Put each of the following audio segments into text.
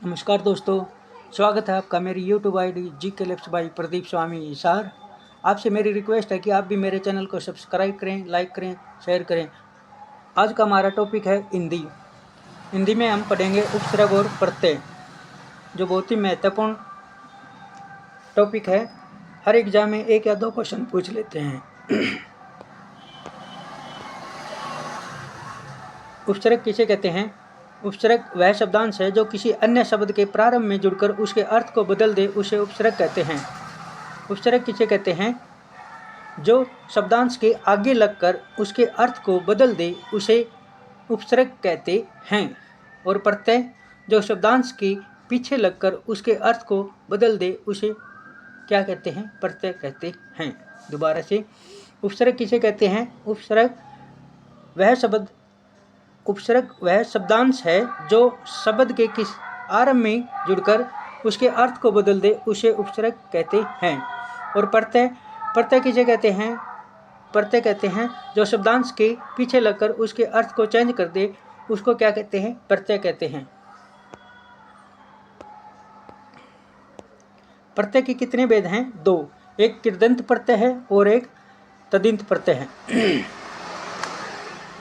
नमस्कार दोस्तों, स्वागत है आपका मेरी यूट्यूब आईडी जी के लिप्स बाई प्रदीप स्वामी हिसार। आपसे मेरी रिक्वेस्ट है कि आप भी मेरे चैनल को सब्सक्राइब करें, लाइक करें, शेयर करें। आज का हमारा टॉपिक है हिंदी। हिंदी में हम पढ़ेंगे उपसर्ग और प्रत्यय, जो बहुत ही महत्वपूर्ण टॉपिक है। हर एग्जाम में 1 या 2 क्वेश्चन पूछ लेते हैं। उपसर्ग किसे कहते हैं? उपसर्ग वह शब्दांश है जो किसी अन्य शब्द के प्रारंभ में जुड़कर उसके अर्थ को बदल दे, उसे उपसर्ग कहते हैं। उपसर्ग किसे कहते हैं? जो शब्दांश के आगे लगकर उसके अर्थ को बदल दे, उसे उपसर्ग कहते हैं। और प्रत्यय जो शब्दांश के पीछे लगकर उसके अर्थ को बदल दे, उसे क्या कहते हैं? प्रत्यय कहते हैं। दोबारा से, उपसर्ग किसे कहते हैं? उपसर्ग वह शब्दांश है जो शब्द के किस आरंभ में जुड़कर उसके अर्थ को बदल दे, उसे उपसर्ग कहते हैं। और प्रत्यय किसे कहते हैं? प्रत्यय कहते हैं जो शब्दांश के पीछे लगकर उसके अर्थ को चेंज कर दे, उसको क्या कहते हैं? प्रत्यय कहते हैं। प्रत्यय के कितने भेद हैं? 2। एक कृदंत प्रत्यय है और एक तदिंत प्रत्यय है।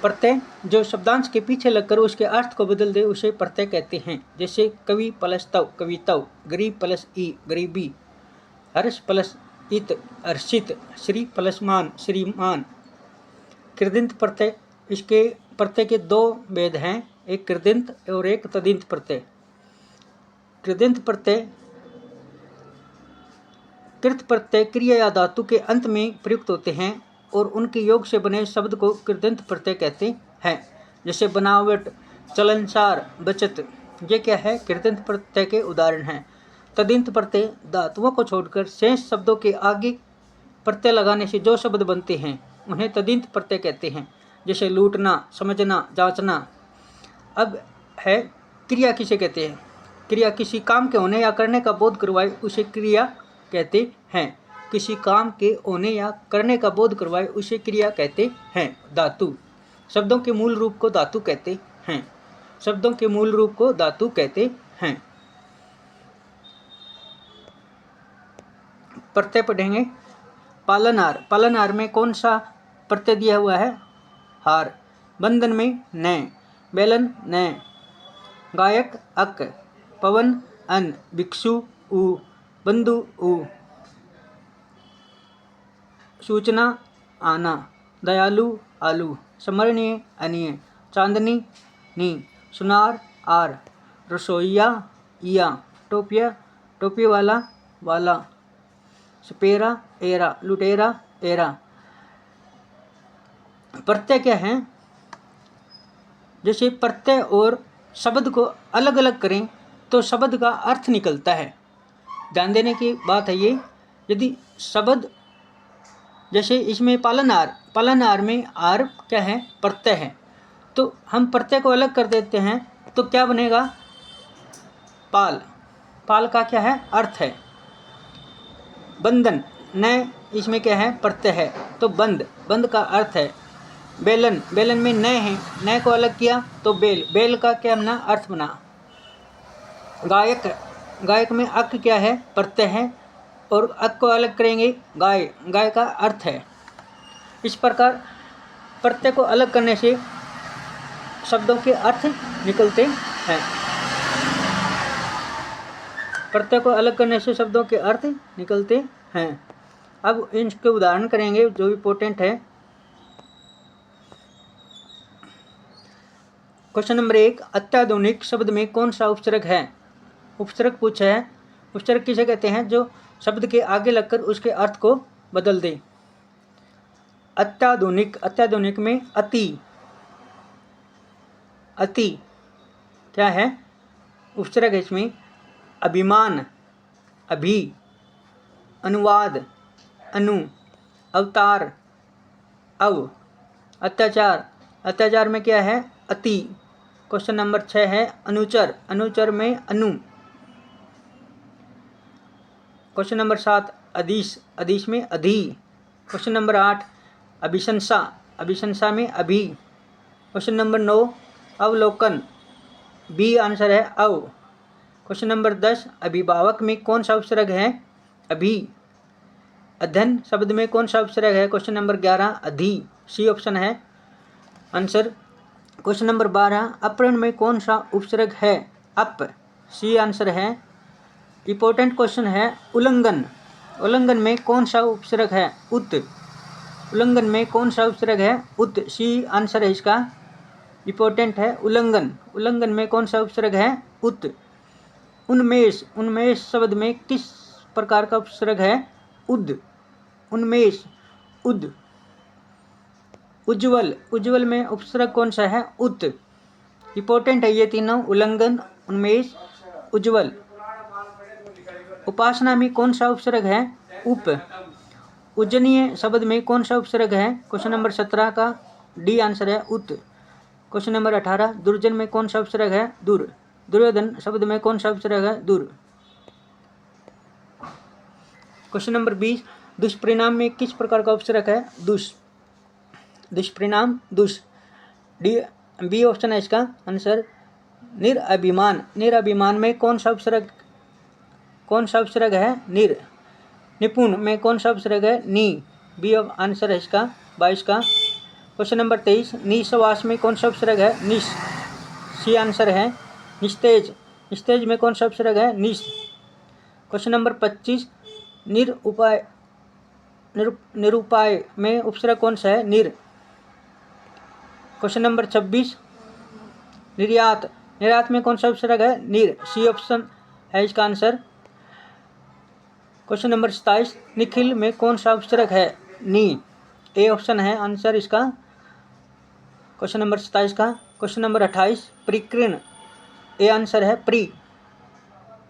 प्रत्यय जो शब्दांश के पीछे लगकर उसके अर्थ को बदल दे, उसे प्रत्यय कहते हैं। जैसे कवि प्लस तव कवितव, गरीब प्लस ई गरीबी, हर्ष प्लस इत हर्षित, श्री प्लस मान श्रीमान। कृदंत प्रत्यय, इसके प्रत्यय के 2 भेद हैं, एक कृदंत और एक तदिंत प्रत्यय। कृदंत प्रत्यय कृत प्रत्यय क्रिया या धातु के अंत में प्रयुक्त होते हैं और उनके योग से बने शब्द को कृदंत प्रत्यय कहते हैं। जैसे बनावट, चलनसार, बचत, ये क्या है? कृदंत प्रत्यय के उदाहरण हैं। तदिंत प्रत्यय धातुओं को छोड़कर शेष शब्दों के आगे प्रत्यय लगाने से जो शब्द बनते हैं, उन्हें तदिंत प्रत्यय कहते हैं। जैसे लूटना, समझना, जांचना। अब है क्रिया किसे कहते हैं? क्रिया किसी काम के होने या करने का बोध करवाए, उसे क्रिया कहते हैं। किसी काम के होने या करने का बोध करवाए, उसे क्रिया कहते हैं। धातु, शब्दों के मूल रूप को धातु कहते हैं। शब्दों के मूल रूप को धातु कहते हैं। प्रत्यय पढ़ेंगे। पालनहार, पालनहार में कौन सा प्रत्यय दिया हुआ है? हार। बंधन में न, बेलन न, गायक अक, पवन अन, भिक्षु उ, बंधु उ, सूचना आना, दयालु आलू, स्मरणीय अनीय, चांदनी नी, सुनार आर, रसोईया इया, टोपिया टोपी वाला वाला, सपेरा एरा, लुटेरा एरा। प्रत्यय क्या है? जैसे प्रत्यय और शब्द को अलग अलग करें तो शब्द का अर्थ निकलता है। ध्यान देने की बात है ये। यदि शब्द, जैसे इसमें पालनहार में आर क्या है? प्रत्यय है। तो हम प्रत्यय को अलग कर देते हैं तो क्या बनेगा? पाल। पाल का क्या है? अर्थ है। बंधन, न, इसमें क्या है? प्रत्यय है, तो बंद, बंद का अर्थ है। बेलन, बेलन में न है, न को अलग किया तो बेल, बेल का क्या बना? अर्थ बना। गायक, गायक में अक क्या है? प्रत्यय है, और अक को अलग करेंगे गाय, गाय का अर्थ है। इस प्रकार प्रत्यय को अलग करने से शब्दों के अर्थ निकलते हैं। प्रत्यय को अलग करने से शब्दों के अर्थ निकलते हैं। अब इनके उदाहरण करेंगे जो इम्पोर्टेंट है। क्वेश्चन नंबर 1, अत्याधुनिक शब्द में कौन सा उपसर्ग है? उपसर्ग पूछा है। उपसर्ग किसे कहते हैं? जो शब्द के आगे लगकर उसके अर्थ को बदल दे। अत्याधुनिक, अत्याधुनिक में अति, अति क्या है? उपसर्ग है इसमें। अभिमान, अभि, अनुवाद, अनु, अवतार, अव, अत्याचार, अत्याचार में क्या है? अति। क्वेश्चन नंबर 6 है अनुचर, अनुचर में अनु। क्वेश्चन नंबर 7 अधीश, अधीश में अधि। क्वेश्चन नंबर 8 अभिशंसा, अभिशंसा में अभि। क्वेश्चन नंबर 9 अवलोकन, बी आंसर है अव। क्वेश्चन नंबर 10, अभिभावक में कौन सा उपसर्ग है? अभी। अध्ययन शब्द में कौन सा उपसर्ग है? क्वेश्चन नंबर 11, अधि। सी ऑप्शन है आंसर। क्वेश्चन नंबर 12, अप्रण में कौन सा उपसर्ग है? अप। सी आंसर है। इंपॉर्टेंट क्वेश्चन है, उल्लंघन। उल्लंघन में कौन सा उपसर्ग है? उत। उल्लंघन में कौन सा उपसर्ग है? उत। सी आंसर है इसका। इंपॉर्टेंट है, उल्लंघन। उल्लंघन में कौन सा उपसर्ग है? उत। उन्मेष। उन्मेष शब्द में किस प्रकार का उपसर्ग है? उद। उन्मेष, उद। उज्ज्वल। उज्ज्वल में उपसर्ग कौन सा है? उत। इंपॉर्टेंट है ये तीनों, उल्लंघन, उन्मेष, उज्ज्वल। उपासना में कौन सा उपसर्ग है? उप। उज्जनीय शब्द में कौन सा उपसर्ग है? क्वेश्चन नंबर 17 का डी आंसर है, उत। क्वेश्चन नंबर 18, दुर्जन में कौन सा उपसर्ग है? दूर। दुर्योधन शब्द में कौन सा उपसर्ग है? दूर। क्वेश्चन नंबर 20, दुष्परिणाम में किस प्रकार का उपसर्ग है? दुष। दुष्परिणाम, दुष। डी बी ऑप्शन है इसका आंसर। निरअभिमान। निरअभिमान में कौन सा उपसर्ग है? निर। निपुण में कौन सा उपसर्ग है? नी। बी आंसर है इसका 22 का। क्वेश्चन नंबर 23, निःश्वास में कौन सा उपसर्ग है? निश। सी आंसर है। निस्तेज। निस्तेज में कौन सा उपसर्ग है? निश। Question number 25, निरुपाय। निरुपाय में उपसर्ग कौन सा है? निर। क्वेश्चन नंबर 26, निर्यात। निर्यात में कौन सा उपसर्ग है? निर। सी ऑप्शन है इसका आंसर। क्वेश्चन नंबर 27, निखिल में कौन सा उपसर्ग है? नी। ए ऑप्शन है आंसर इसका क्वेश्चन नंबर 27 का। Question number 28, परिकीर्ण। ए आंसर है प्री।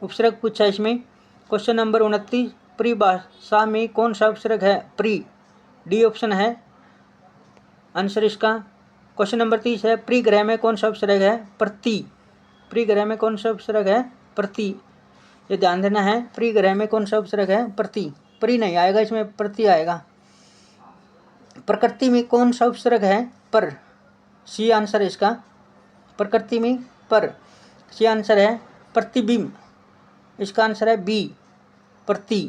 उपसर्ग पूछा इसमें। क्वेश्चन नंबर 29, परिभाषा में कौन सा उपसर्ग है? प्री। डी ऑप्शन है आंसर इसका। क्वेश्चन नंबर 30 है, परिग्रह में कौन सा उपसर्ग है? प्रति। परिग्रह में कौन सा उपसर्ग है? प्रति। ये ध्यान देना है, परिग्रह में कौन सा उपसर्ग है? प्रति। परि नहीं आएगा इसमें, प्रति आएगा। प्रकृति में कौन सा उपसर्ग है? पर। सी आंसर है इसका। प्रकृति में पर। सी आंसर है। प्रतिबिंब, इसका आंसर है बी, प्रति।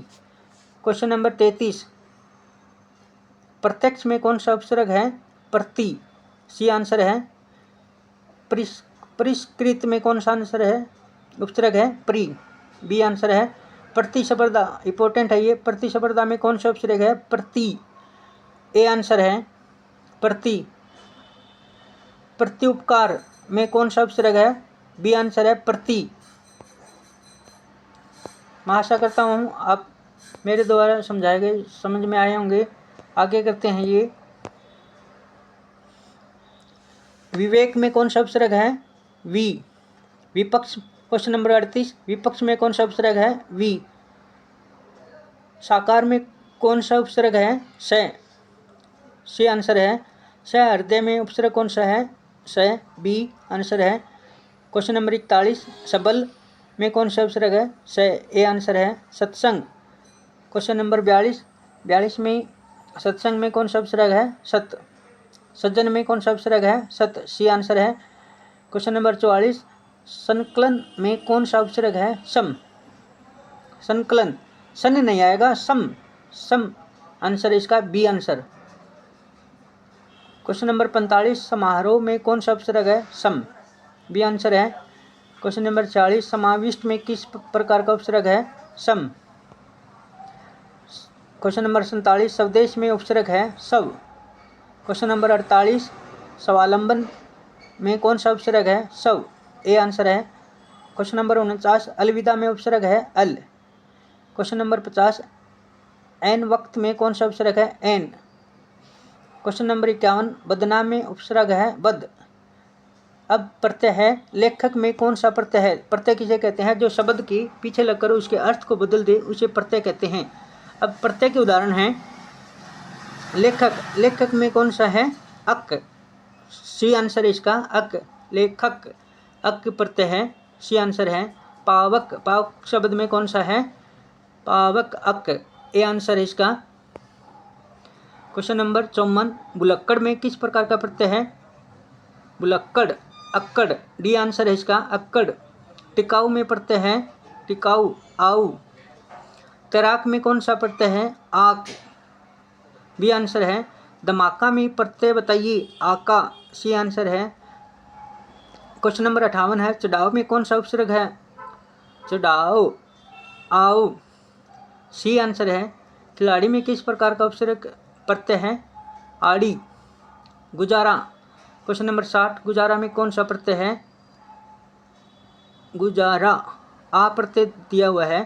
क्वेश्चन नंबर 33, प्रत्यक्ष में कौन सा उपसर्ग है? प्रति। सी आंसर है। परिष्कृत में कौन सा आंसर है? उपसर्ग है प्री। बी आंसर है। प्रतिस्पर्धा, इंपॉर्टेंट है ये। प्रतिस्पर्धा में कौन सा उपसर्ग है? प्रति। ए आंसर है प्रति। प्रत्युपकार में कौन सा उपसर्ग है? बी आंसर है प्रति। मैं आशा करता हूँ आप मेरे द्वारा समझाए गए समझ में आए होंगे। आगे करते हैं ये, विवेक में कौन सा उपसर्ग है? वी। विपक्ष। क्वेश्चन नंबर 38, विपक्ष में कौन सा उपसर्ग है? वी। साकार में कौन सा उपसर्ग है? स। सी आंसर है। स। हृदय में उपसर्ग कौन सा है? स। बी आंसर है। क्वेश्चन नंबर 41, सबल में कौन सा उपसर्ग है? स। ए आंसर है। सत्संग। क्वेश्चन नंबर 42 में सत्संग में कौन सा उपसर्ग है? सत। सज्जन में कौन सा उपसर्ग है? सत। सी आंसर है। क्वेश्चन नंबर 44, संकलन में कौन सा उपसर्ग है? सम। संकलन, सन नहीं आएगा, सम। सम आंसर इसका बी आंसर। क्वेश्चन नंबर 45, समारोह में कौन सा उपसर्ग है? सम। बी आंसर है। क्वेश्चन नंबर 40, समाविष्ट में किस प्रकार का उपसर्ग है? सम। क्वेश्चन नंबर 47, स्वदेश में उपसर्ग है? सब। क्वेश्चन नंबर 48, स्वावलंबन में कौन सा उपसर्ग है? सब। ए आंसर है। क्वेश्चन नंबर 49, अलविदा में उपसर्ग है? अल। क्वेश्चन नंबर 50, एन वक्त में कौन सा उपसर्ग है? एन। क्वेश्चन नंबर 51, बदनाम में उपसर्ग है? बद। अब प्रत्यय है, लेखक में कौन सा प्रत्यय है? प्रत्यय किसे कहते हैं? जो शब्द के पीछे लगकर उसके अर्थ को बदल दे उसे प्रत्यय कहते हैं। अब प्रत्यय के उदाहरण हैं, लेखक। लेखक में कौन सा है? अक। सी आंसर इसका अक। लेखक, अक प्रत्यय है। सी आंसर है। पावक। पावक शब्द में कौन सा है? पावक, अक। ए आंसर है इसका। क्वेश्चन नंबर 54, बुलक्कड़ में किस प्रकार का प्रत्यय है? बुलक्कड़, अक्कड़। डी आंसर है इसका अक्कड़। टिकाऊ में प्रत्यय है टिकाऊ आऊ। तैराक में कौन सा प्रत्यय है आक, बी आंसर है। धमाका में प्रत्यय बताइए आका, सी आंसर है। क्वेश्चन नंबर 58 है चढ़ाव में कौन सा उपसर्ग है चढ़ाओ आओ, सी आंसर है। खिलाड़ी में किस प्रकार का उपसर्ग प्रत्यय है आड़ी। गुजारा, क्वेश्चन नंबर 60 गुजारा में कौन सा प्रत्यय है गुजारा, आ प्रत्यय दिया हुआ है।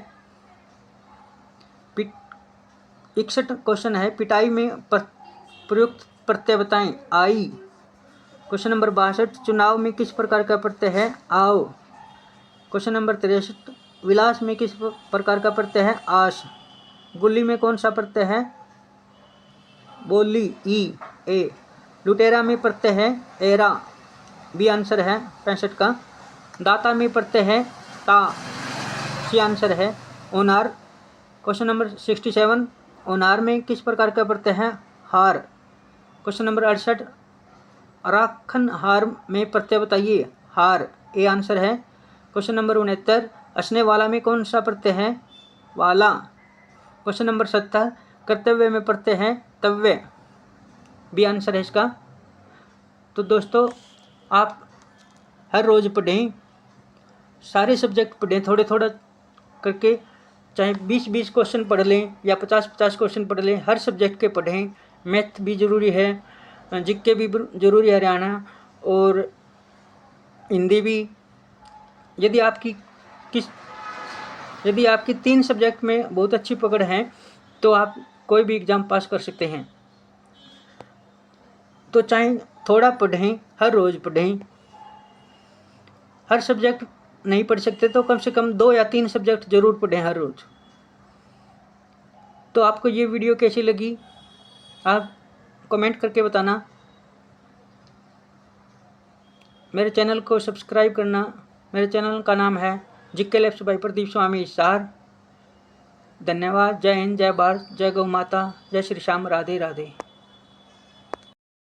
61 क्वेश्चन है पिटाई में प्रयुक्त प्रत्यय बताएं आई। क्वेश्चन नंबर 62 चुनाव में किस प्रकार का प्रत्यय है आओ। क्वेश्चन नंबर 63 विलास में किस प्रकार का प्रत्यय है आस। गुल्ली में कौन सा प्रत्यय है बोली ई ए। लुटेरा में प्रत्यय है एरा, बी आंसर है 65 का। दाता में प्रत्यय है ता, सी आंसर है। ओनार, क्वेश्चन नंबर 67 ओनार में किस प्रकार का प्रत्यय है हार। क्वेश्चन नंबर 68 राखन हार में प्रत्यय बताइए हार, ए आंसर है। क्वेश्चन नंबर 69 हंसने वाला में कौन सा प्रत्यय है वाला। क्वेश्चन नंबर 70 कर्तव्य में प्रत्यय है तव्य, बी आंसर है इसका। तो दोस्तों आप हर रोज़ पढ़ें, सारे सब्जेक्ट पढ़ें थोड़े थोड़ा करके, चाहे 20-20 क्वेश्चन पढ़ लें या 50-50 क्वेश्चन पढ़ लें, हर सब्जेक्ट के पढ़ें। मैथ भी ज़रूरी है, जीके भी ज़रूरी है हरियाणा, और हिंदी भी। यदि आपकी 3 सब्जेक्ट में बहुत अच्छी पकड़ है तो आप कोई भी एग्ज़ाम पास कर सकते हैं। तो चाहे थोड़ा पढ़ें, हर रोज़ पढ़ें। हर सब्जेक्ट नहीं पढ़ सकते तो कम से कम 2 या 3 सब्जेक्ट जरूर पढ़ें हर रोज़। तो आपको ये वीडियो कैसी लगी आप कमेंट करके बताना। मेरे चैनल को सब्सक्राइब करना। मेरे चैनल का नाम है जीके लैब्स बाय प्रदीप स्वामी हिसार। धन्यवाद। जय हिंद, जय भारत, जय गौ माता, जय श्री श्याम, राधे राधे।